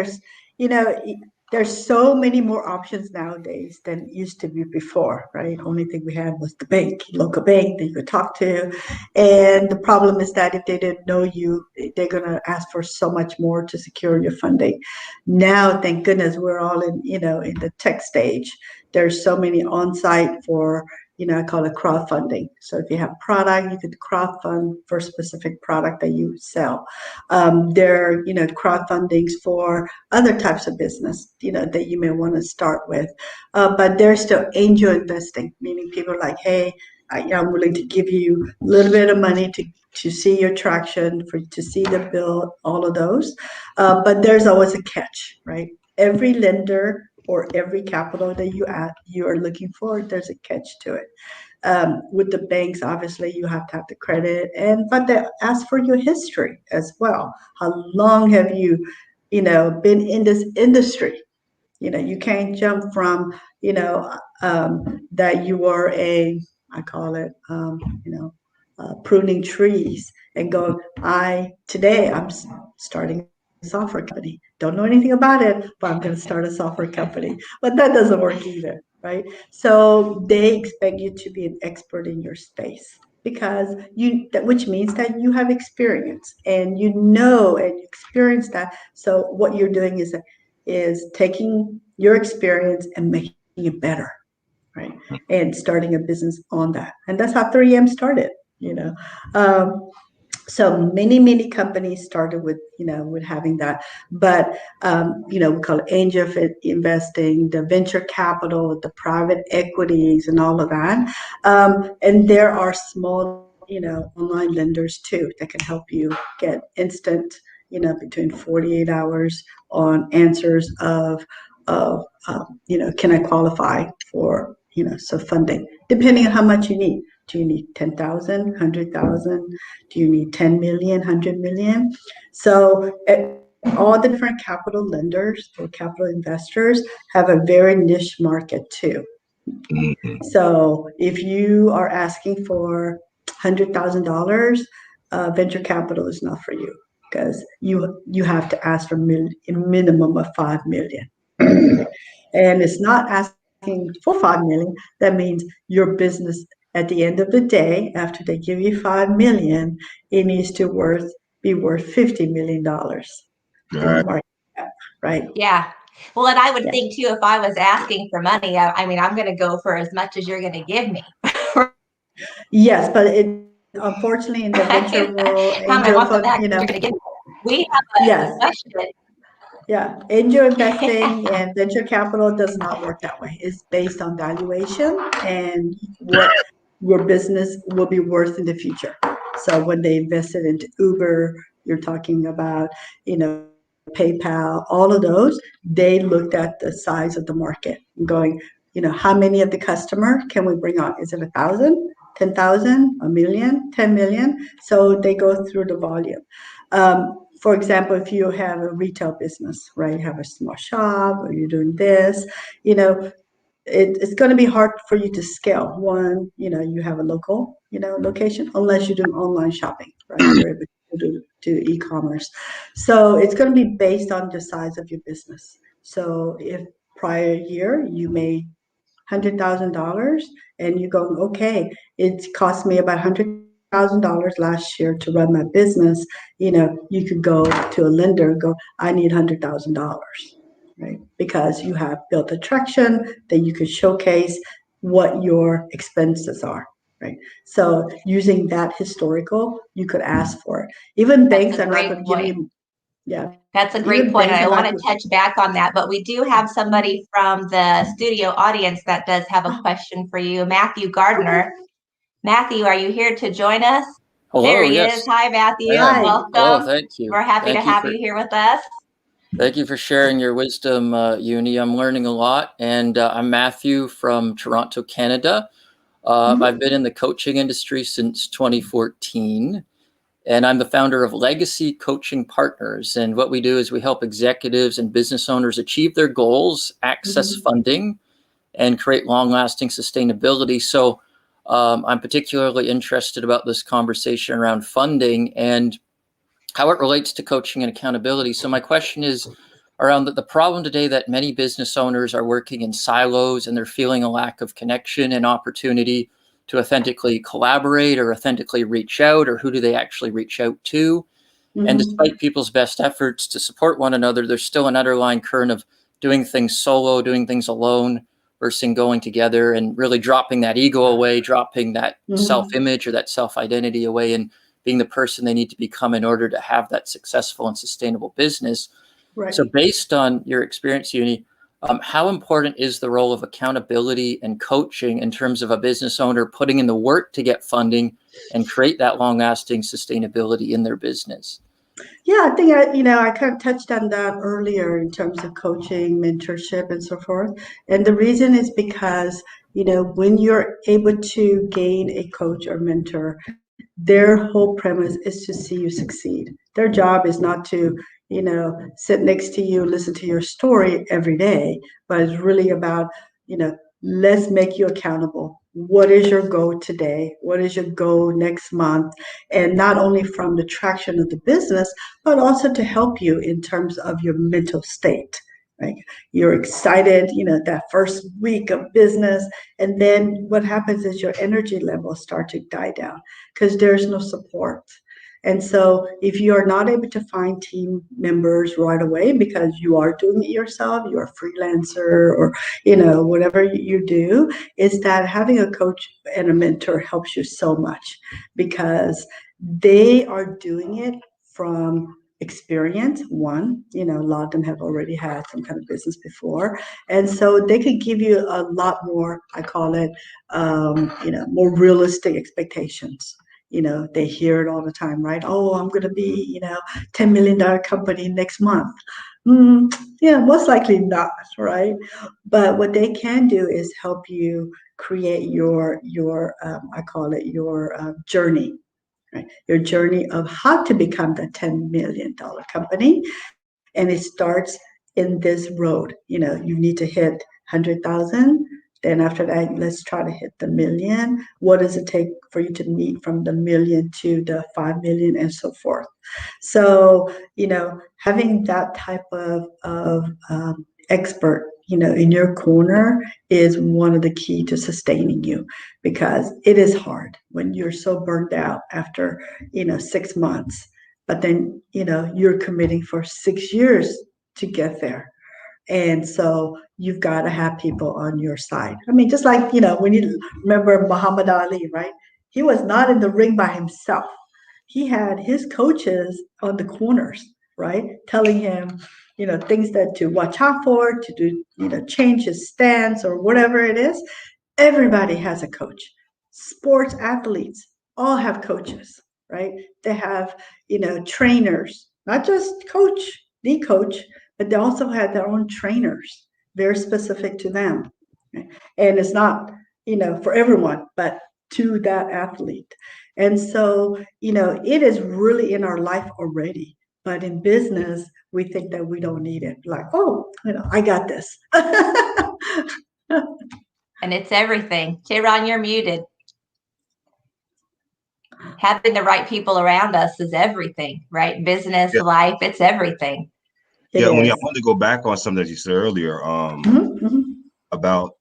There's so many more options nowadays than used to be before, right? Only thing we had was the bank, local bank that you could talk to. And the problem is that if they didn't know you, they're gonna ask for so much more to secure your funding. Now, thank goodness we're all in the tech stage. There's so many on-site for I call it crowdfunding. So if you have product, you could crowdfund for a specific product that you sell. There are, crowdfundings for other types of business, that you may want to start with. But there's still angel investing, meaning people are like, hey, I'm willing to give you a little bit of money to see your traction, to see the build, all of those. But there's always a catch, right? Every lender or every capital that you are looking for, there's a catch to it. With the banks, obviously, you have to have the credit, but they ask for your history as well. How long have you, been in this industry? You can't jump from, that you are I call it, pruning trees and go, today I'm starting a software company. Don't know anything about it, but I'm going to start a software company. But that doesn't work either, right? So they expect you to be an expert in your space because which means that you have experience and and you experience that. So what you're doing is taking your experience and making it better, right? And starting a business on that. And that's how 3M started, so many companies started with having that, but we call it angel investing, the venture capital, the private equities, and all of that. And there are small online lenders too that can help you get instant between 48 hours on answers of can I qualify for some funding, depending on how much you need. Do you need 10,000, 100,000? Do you need 10 million, 100 million? So all the different capital lenders or capital investors have a very niche market too. Mm-hmm. So if you are asking for $100,000, venture capital is not for you because you have to ask for a minimum of 5 million. And it's not asking for 5 million. That means your business at the end of the day, after they give you 5 million, it needs to be worth $50 million. Right. Yeah. Well, and I would think too, if I was asking for money, I'm going to go for as much as you're going to give me. Yes, but unfortunately in the venture world, angel fund, we have a question. Yeah, angel investing and venture capital does not work that way. It's based on valuation and what your business will be worth in the future. So when they invested into Uber, you're talking about, PayPal, all of those, they looked at the size of the market and going, how many of the customer can we bring on? Is it 1,000, 10,000, a million, 10 million? So they go through the volume. For example, if you have a retail business, right, you have a small shop or you're doing this, it's going to be hard for you to scale. One, you have a local, location, unless you're doing online shopping, right? You're able to do e-commerce. So it's going to be based on the size of your business. So if prior year you made $100,000 and you're going, okay, it cost me about $100,000 last year to run my business, you could go to a lender and go, I need $100,000, right? Because you have built a traction that you could showcase what your expenses are, right? So using that historical, you could ask for it. Even banks are not going to give you, Yeah. That's a great Even point, and things I want like, to touch back on that, but we do have somebody from the studio audience that does have a question for you, Matthew Gardner. Matthew, are you here to join us? There Hello, he is. yes, Hi, Matthew. I am. hi. Hello, Welcome. thank you. We're happy to Thank you have for you here with us. thank you for sharing your wisdom, Uni. I'm learning a lot, and I'm Matthew from Toronto, Canada. I've been in the coaching industry since 2014, and I'm the founder of Legacy Coaching Partners. And what we do is we help executives and business owners achieve their goals, access funding, and create long-lasting sustainability. So I'm particularly interested about this conversation around funding and how it relates to coaching and accountability. So my question is around the problem today that many business owners are working in silos and they're feeling a lack of connection and opportunity to authentically collaborate or authentically reach out, or who do they actually reach out to? And despite people's best efforts to support one another, there's still an underlying current of doing things solo, doing things alone, versus going together and really dropping that ego away, dropping that self-image or that self-identity away, and being the person they need to become in order to have that successful and sustainable business. Right. So based on your experience, Uni, how important is the role of accountability and coaching in terms of a business owner putting in the work to get funding and create that long-lasting sustainability in their business? Yeah, I think I kind of touched on that earlier in terms of coaching, mentorship, and so forth. And the reason is because, when you're able to gain a coach or mentor, their whole premise is to see you succeed. Their job is not to, sit next to you, listen to your story every day, but it's really about, let's make you accountable. What is your goal today? What is your goal next month? And not only from the traction of the business, but also to help you in terms of your mental state. Right? You're excited, that first week of business, and then what happens is your energy levels start to die down because there's no support. And so if you are not able to find team members right away because you are doing it yourself, you're a freelancer or, whatever you do, is that having a coach and a mentor helps you so much because they are doing it from experience. One, a lot of them have already had some kind of business before. And so they could give you a lot more, I call it, more realistic expectations. They hear it all the time, right? Oh, I'm going to be, $10 million company next month. Yeah, most likely not, right? But what they can do is help you create your I call it your journey, right? Your journey of how to become the $10 million company. And it starts in this road. You need to hit 100,000. Then after that, let's try to hit the million. What does it take for you to meet from the million to the 5 million and so forth? So, having that type of expert, in your corner is one of the key to sustaining you because it is hard when you're so burned out after, 6 months, but then, you're committing for 6 years to get there. And so you've got to have people on your side. I mean, just like, when you remember Muhammad Ali, right? He was not in the ring by himself. He had his coaches on the corners, right? Telling him, things that to watch out for, to do, change his stance or whatever it is. Everybody has a coach. Sports athletes all have coaches, right? They have, trainers, not just the coach, but they also have their own trainers, very specific to them. Right? And it's not, for everyone, but to that athlete. And so, it is really in our life already. But in business, we think that we don't need it. Like, oh, I got this. And it's everything. Tehran, you're muted. Having the right people around us is everything, right? Business, Yeah. life, it's everything. Yeah, when I is. wanted to go back on something that you said earlier, about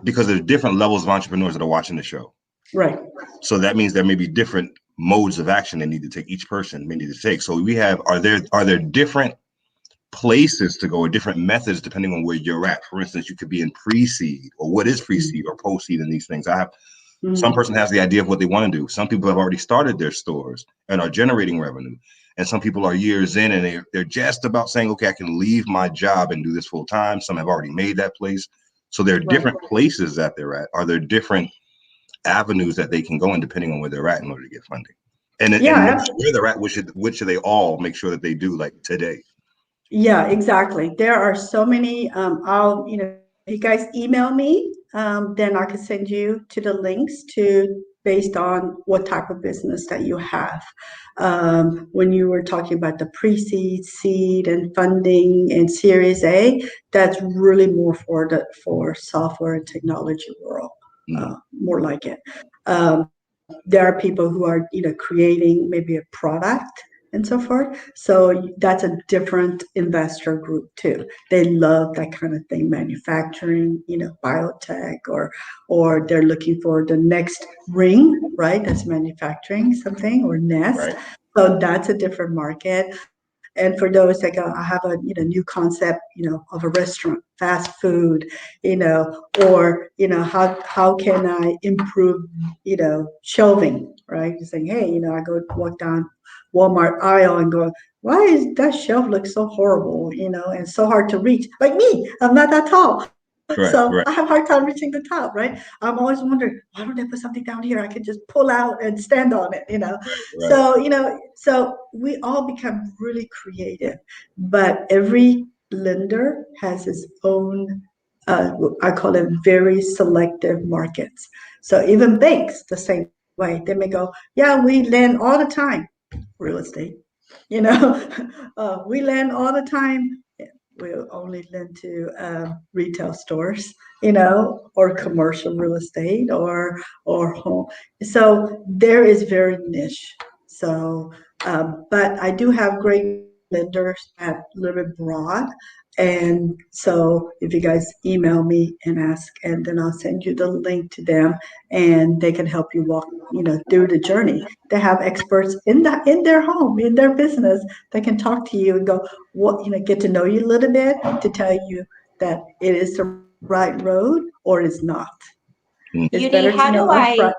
because there's different levels of entrepreneurs that are watching the show. Right. So that means there may be different modes of action they need to take. Each person may need to take. So we have, are there different places to go or different methods depending on where you're at? For instance, you could be in pre-seed, or what is pre-seed or post-seed in these things. Some person has the idea of what they want to do. Some people have already started their stores and are generating revenue. And some people are years in and they're just about saying, okay, I can leave my job and do this full time. Some have already made that place. So there are different places that they're at. Are there different avenues that they can go in depending on where they're at in order to get funding? And where they're at, which should they all make sure that they do, like today? Yeah, exactly. There are so many. I'll, if you guys email me, then I can send you to the links to based on what type of business that you have. When you were talking about the pre-seed, seed, and funding and Series A, that's really more for software and technology world, more like it. There are people who are, creating maybe a product and so forth. So that's a different investor group too. They love that kind of thing, manufacturing, biotech, or they're looking for the next ring, right? That's manufacturing something, or nest. Right. So that's a different market. And for those that go, I have a new concept, of a restaurant, fast food, or how can I improve, shelving, right? You're saying, hey, I go walk down Walmart aisle and go, why is that shelf look so horrible, and so hard to reach? Like me, I'm not that tall. So I have a hard time reaching the top, right? I'm always wondering, why don't they put something down here I can just pull out and stand on it, So, so we all become really creative, but every lender has its own, I call it very selective markets. So even banks, the same way, they may go, yeah, we lend all the time, real estate, we lend all the time. We'll only lend to retail stores, or commercial real estate or home. So there is very niche. So, but I do have great lenders that a little bit broad. And so if you guys email me and ask, and then I'll send you the link to them, and they can help you walk, through the journey. They have experts in their home, in their business, that can talk to you and go, get to know you a little bit to tell you that it is the right road or it's not. It's Uni, better to know upfront.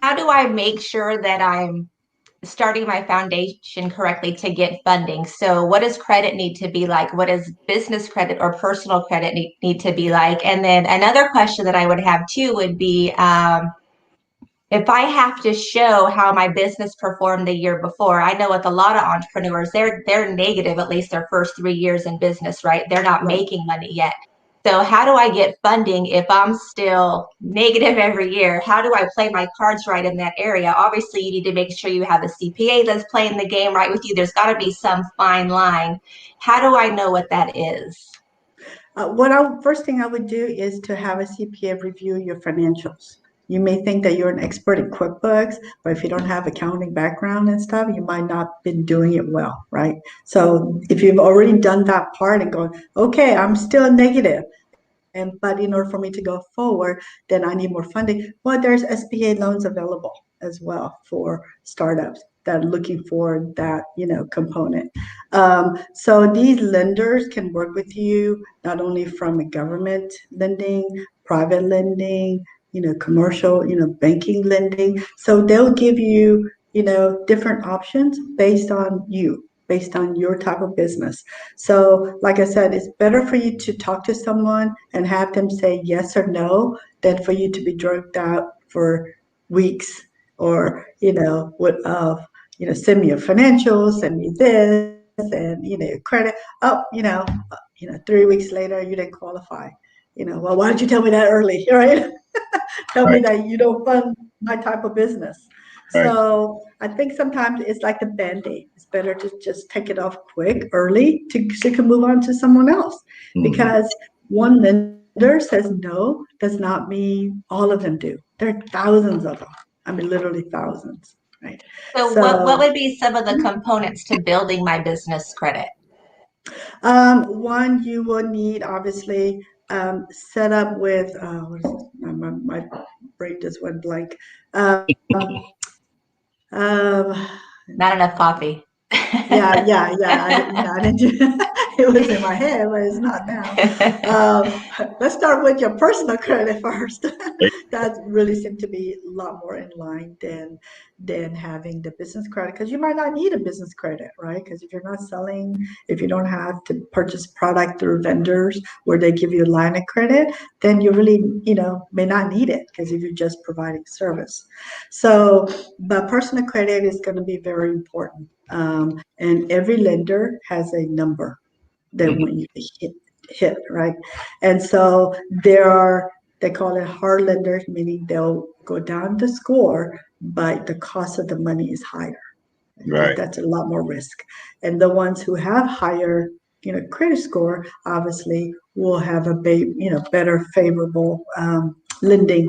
How do I make sure that I'm starting my foundation correctly to get funding? So what does credit need to be like? What does business credit or personal credit need to be like? And then another question that I would have too would be, if I have to show how my business performed the year before, I know with a lot of entrepreneurs, they're negative at least their first 3 years in business, right? They're not making money yet. So how do I get funding if I'm still negative every year? How do I play my cards right in that area? Obviously, you need to make sure you have a CPA that's playing the game right with you. There's got to be some fine line. How do I know what that is? First thing I would do is to have a CPA review your financials. You may think that you're an expert in QuickBooks, but if you don't have accounting background and stuff, you might not been doing it well, right? So if you've already done that part and going, okay, I'm still negative, but in order for me to go forward, then I need more funding. Well, there's SBA loans available as well for startups that are looking for that, component. So these lenders can work with you not only from a government lending, private lending, commercial, banking lending. So they'll give you, different options based on you, based on your type of business. So like I said, it's better for you to talk to someone and have them say yes or no than for you to be drugged out for weeks or, send me your financials, send me this and, credit. Oh, 3 weeks later, you didn't qualify. Well, why did you tell me that early, right? Tell me that you don't fund my type of business. So I think sometimes it's like the Band-Aid. It's better to just take it off quick, early, so you can move on to someone else. Because one lender says no does not mean all of them do. There are thousands of them. I mean, literally thousands, right? So what would be some of the components to building my business credit? One, you will need, obviously, set up with, what is it? My brain just went blank. Not enough coffee. Yeah. I didn't do It was in my head, but it's not now. Let's start with your personal credit first. That really seemed to be a lot more in line than having the business credit, because you might not need a business credit, right? Because if you're not selling, if you don't have to purchase product through vendors where they give you a line of credit, then you really, may not need it, because if you're just providing service. So, but personal credit is going to be very important. And every lender has a number that Mhm. when you hit, right? And so they call it hard lenders, meaning they'll go down the score, but the cost of the money is higher. Right. That's a lot more risk. And the ones who have higher, credit score, obviously will have a better favorable lending,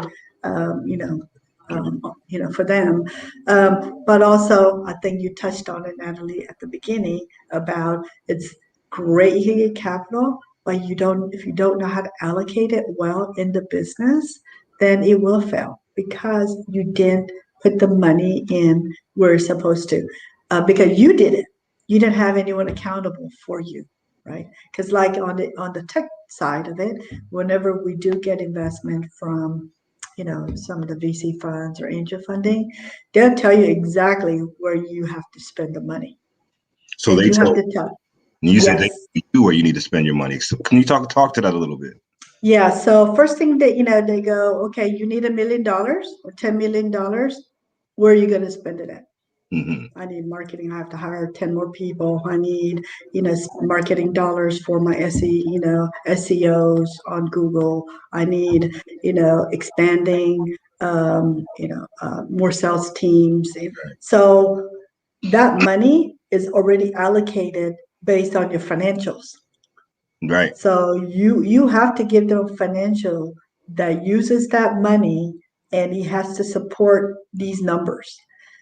for them. But also, I think you touched on it, Natalie, at the beginning about it's great you can get capital, but if you don't know how to allocate it well in the business, then it will fail because you didn't put the money in where it's supposed to, because you did it. You didn't have anyone accountable for you, right? Because like on the tech side of it, whenever we do get investment from some of the VC funds or angel funding, they'll tell you exactly where you have to spend the money. So And they you have tell to tell. you said Yes. they do where you need to spend your money. So can you talk to that a little bit? Yeah. So first thing that, they go, okay, you need $1 million or $10 million. Where are you going to spend it at? Hmm. I need marketing. I have to hire 10 more people. I need, marketing dollars for my SEOs on Google. I need, expanding, more sales teams. So that money is already allocated based on your financials. Right. So you have to give them financial that uses that money, and he has to support these numbers.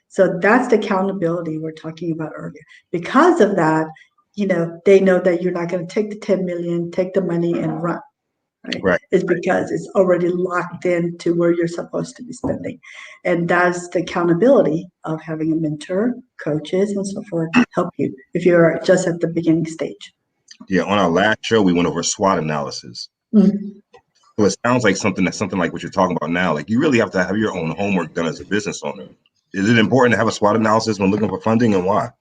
So that's the accountability we're talking about earlier. Because of that, they know that you're not going to take the 10 million, take the money and run. Right? Right. It's because it's already locked into where you're supposed to be spending. And that's the accountability of having a mentor, coaches, and so forth help you if you're just at the beginning stage. Yeah. On our last show, we went over SWOT analysis. Mhm. So it sounds like something like what you're talking about now. Like you really have to have your own homework done as a business owner. Is it important to have a SWOT analysis when looking for funding, and why?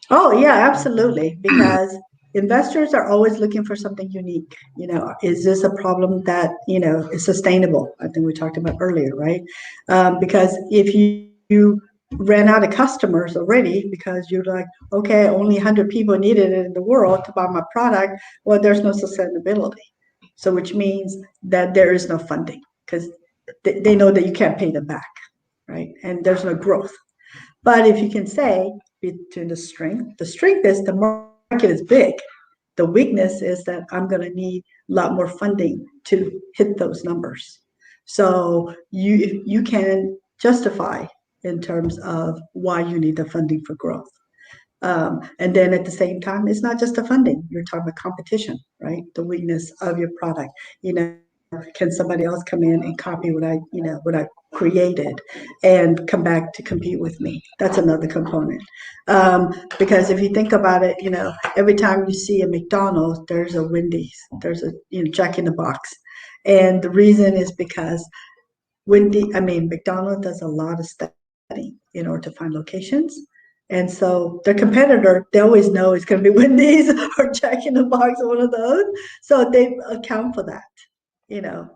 Oh, yeah, absolutely. Because investors are always looking for something unique. Is this a problem that, is sustainable? I think we talked about earlier, right? Because if you ran out of customers already because you're like, okay, only 100 people needed it in the world to buy my product, well, there's no sustainability. So which means that there is no funding because they know that you can't pay them back, right? And there's no growth. But if you can say between the strength is the market is big. The weakness is that I'm going to need a lot more funding to hit those numbers. So you can justify in terms of why you need the funding for growth. And then at the same time, it's not just the funding. You're talking about competition, right? The weakness of your product. Can somebody else come in and copy what I created and come back to compete with me? That's another component. Because if you think about it, every time you see a McDonald's, there's a Wendy's, there's a Jack in the Box. And the reason is because McDonald's does a lot of studying in order to find locations. And so their competitor, they always know it's going to be Wendy's or Jack in the Box or one of those. So they account for that,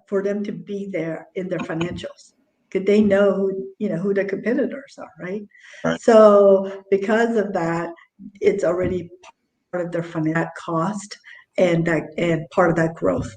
for them to be there in their financials. Because they know who their competitors are, right? Right. So because of that, it's already part of their financial cost and part of that growth.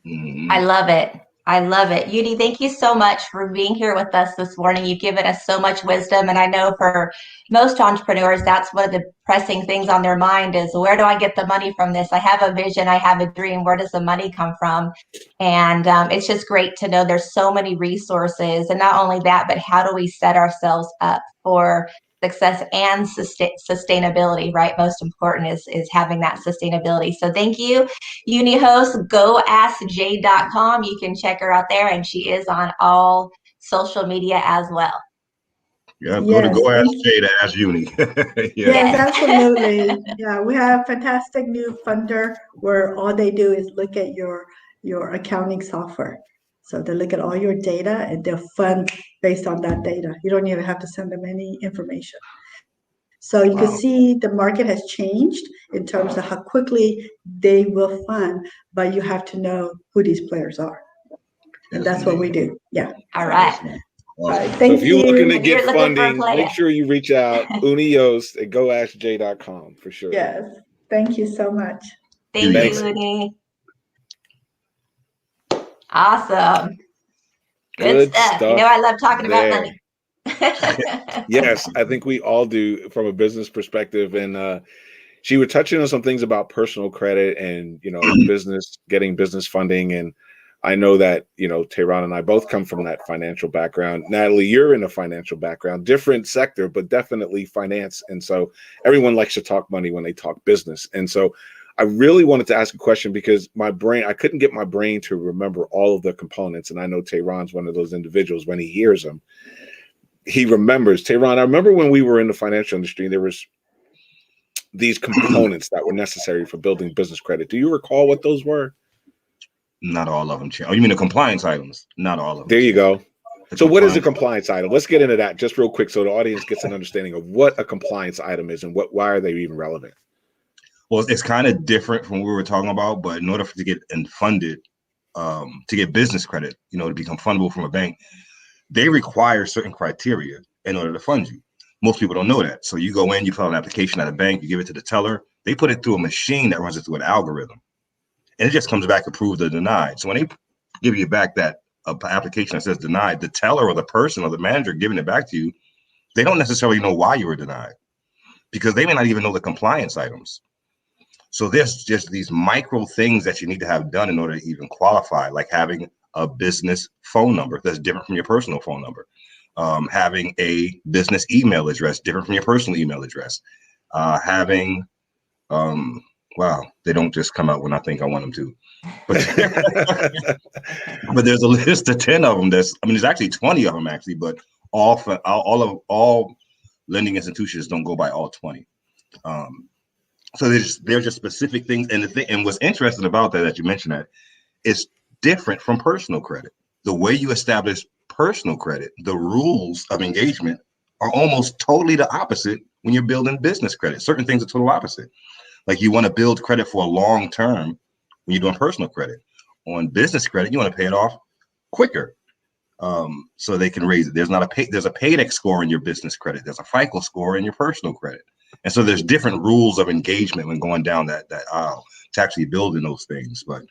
Mm-hmm. I love it. I love it. Uni, thank you so much for being here with us this morning. You've given us so much wisdom. And I know for most entrepreneurs, that's one of the pressing things on their mind is, where do I get the money from this? I have a vision. I have a dream. Where does the money come from? And it's just great to know there's so many resources. And not only that, but how do we set ourselves up for success and sustainability, right? Most important is having that sustainability. So thank you, Uni Host. GoAskJ.com. You can check her out there, and she is on all social media as well. Yeah, go to Yes, Go Ask thank Jay to ask Uni. Yeah. Yes, Yes. absolutely. Yeah, we have a fantastic new funder where all they do is look at your accounting software. So they look at all your data and they'll fund based on that data. You don't even have to send them any information. So you can Wow. see the market has changed in terms of how quickly they will fund, but you have to know who these players are. And Yes, that's what we indeed. do. Yeah. All right. Awesome. All right. Awesome. So if Thank you're looking to you. If you're get looking for a funding, make player. sure you reach out Uni Yost at goaskj.com for sure. Yes. Thank you so much. Thank Uni you, Thanks. Uni. Awesome. Good Good stuff. You know, stuff I love talking about there. money. Yes, I think we all do from a business perspective. And she was touching on some things about personal credit and, you know, getting business funding. And I know that, you know, Tehran and I both come from that financial background. Natalie, you're in a financial background, different sector, but definitely finance. And so everyone likes to talk money when they talk business. And so I really wanted to ask a question because I couldn't get my brain to remember all of the components. And I know Tehran's one of those individuals. When he hears them, he remembers. Tehran, I remember when we were in the financial industry, there was these components that were necessary for building business credit. Do you recall what those were? Not all of them, Chair. Oh, you mean the compliance items? Not all of them. There you Chair. go. So what is a compliance item? Let's get into that just real quick so the audience gets an understanding of what a compliance item is and why are they even relevant? Well, it's kind of different from what we were talking about, but in order to get funded, to get business credit, you know, to become fundable from a bank, they require certain criteria in order to fund you. Most people don't know that. So you go in, you fill out an application at a bank, you give it to the teller, they put it through a machine that runs it through an algorithm. And it just comes back approved or denied. So when they give you back that application that says denied, the teller or the person or the manager giving it back to you, they don't necessarily know why you were denied because they may not even know the compliance items. So there's just these micro things that you need to have done in order to even qualify, like having a business phone number that's different from your personal phone number, having a business email address different from your personal email address, having, wow, they don't just come out when I think I want them to. But, but there's a list of 10 of them. There's actually 20 of them actually, but all lending institutions don't go by all 20. So there's just specific things, and what's interesting about that you mentioned that it's different from personal credit. The way you establish personal credit, the rules of engagement are almost totally the opposite when you're building business credit. Certain things are total opposite. Like you want to build credit for a long term when you're doing personal credit. On business credit, you want to pay it off quicker. So they can raise it. There's a paydex score in your business credit. There's a FICO score in your personal credit. And so there's different rules of engagement when going down that aisle to actually building those things. But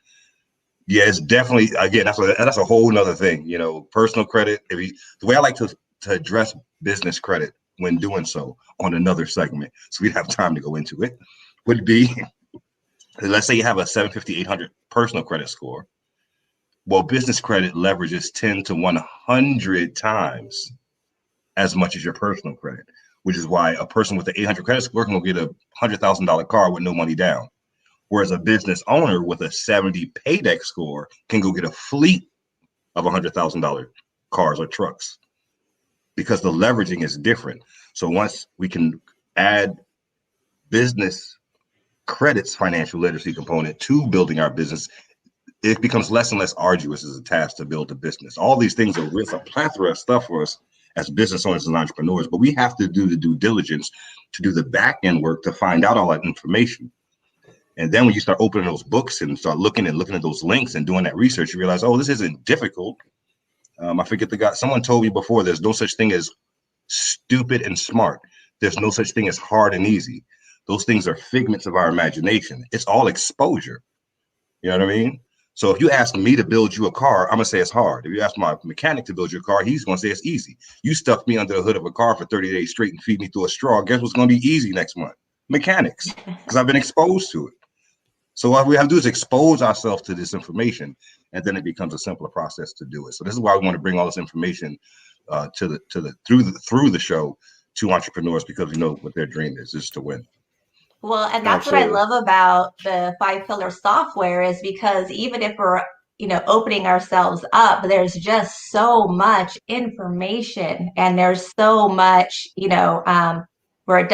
yeah, it's definitely, again, that's a whole nother thing. You know, personal credit, the way I like to address business credit when doing so on another segment, so we'd have time to go into it, would be, let's say you have a 750, 800 personal credit score. Well, business credit leverages 10 to 100 times as much as your personal credit, which is why a person with an 800 credit score can go get a $100,000 car with no money down. Whereas a business owner with a 70 paydex score can go get a fleet of $100,000 cars or trucks because the leveraging is different. So once we can add business credits financial literacy component to building our business, it becomes less and less arduous as a task to build a business. All these things are with a plethora of stuff for us as business owners and entrepreneurs, but we have to do the due diligence to do the back end work to find out all that information. And then when you start opening those books and start looking at those links and doing that research, you realize, oh, this isn't difficult. I forget the guy, someone told me before, there's no such thing as stupid and smart. There's no such thing as hard and easy. Those things are figments of our imagination. It's all exposure. You know what I mean? So if you ask me to build you a car, I'm gonna say it's hard. If you ask my mechanic to build your car, he's gonna say it's easy. You stuff me under the hood of a car for 30 days straight and feed me through a straw, guess what's gonna be easy next month? Mechanics, because I've been exposed to it. So what we have to do is expose ourselves to this information, and then it becomes a simpler process to do it. So this is why we want to bring all this information through the show to entrepreneurs, because we know what their dream is to win. Well, and that's Absolutely. what I love about the 5 pillar software is because even if we're opening ourselves up, there's just so much information, and there's so much, where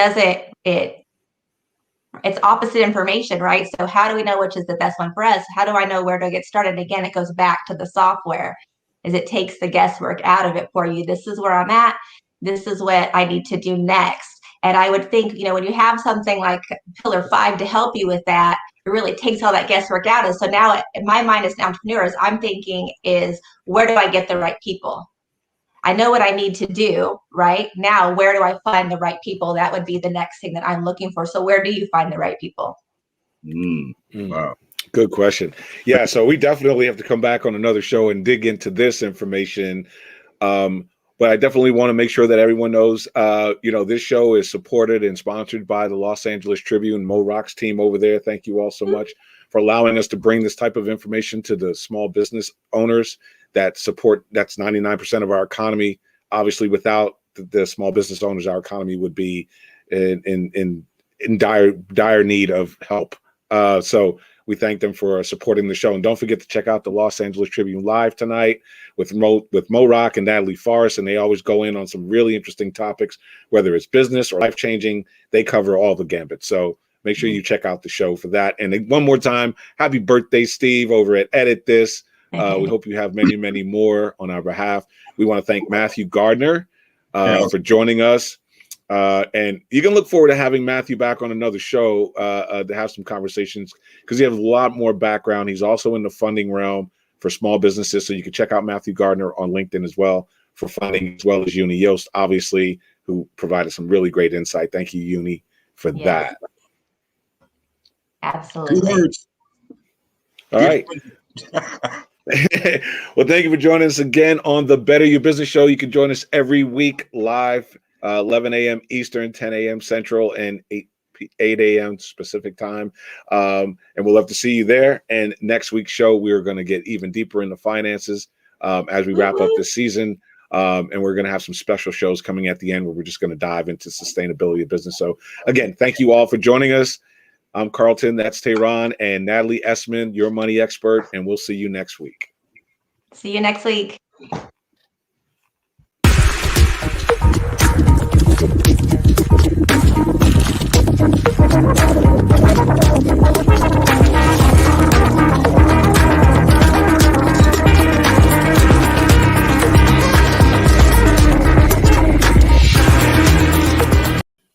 it's opposite information, right? So how do we know which is the best one for us? How do I know where to get started? Again, it goes back to the software, is it takes the guesswork out of it for you. This is where I'm at. This is what I need to do next. And I would think, when you have something like Pillar 5 to help you with that, it really takes all that guesswork out. And so now in my mind as an entrepreneur, I'm thinking is, where do I get the right people? I know what I need to do, right? Now, where do I find the right people? That would be the next thing that I'm looking for. So where do you find the right people? Wow. Good question. Yeah, so we definitely have to come back on another show and dig into this information. But I definitely want to make sure that everyone knows, this show is supported and sponsored by the Los Angeles Tribune, Mo Rock's team over there. Thank you all so much for allowing us to bring this type of information to the small business owners that support. That's 99% of our economy. Obviously, without the small business owners, our economy would be in dire need of help. So we thank them for supporting the show. And don't forget to check out the Los Angeles Tribune Live tonight with Mo Rock and Natalie Forrest. And they always go in on some really interesting topics, whether it's business or life-changing. They cover all the gambit. So make sure you check out the show for that. And one more time, happy birthday, Steve, over at Edit This. We hope you have many, many more on our behalf. We want to thank Matthew Gardner for joining us. And you can look forward to having Matthew back on another show to have some conversations, because he has a lot more background. He's also in the funding realm for small businesses. So you can check out Matthew Gardner on LinkedIn as well for funding, as well as Uni Yost, obviously, who provided some really great insight. Thank you, Uni, for that. Absolutely. Good words. All right. Well, thank you for joining us again on the Better Your Business Show. You can join us every week live, 11 a.m. Eastern, 10 a.m. Central, and 8 a.m. Pacific time. And we'll love to see you there. And next week's show, we're going to get even deeper into finances as we wrap up this season. And we're going to have some special shows coming at the end where we're just going to dive into sustainability of business. So again, thank you all for joining us. I'm Carlton, that's Tehran, and Natalie Essman, your money expert, and we'll see you next week. See you next week.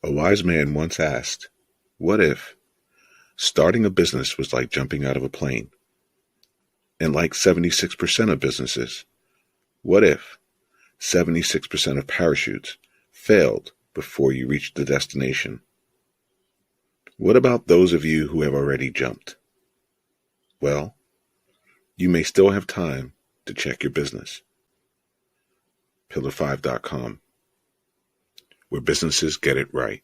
A wise man once asked, "What if starting a business was like jumping out of a plane? And like 76% of businesses, what if 76% of parachutes failed before you reached the destination? What about those of you who have already jumped? Well, you may still have time to check your business. Pillar5.com, where businesses get it right."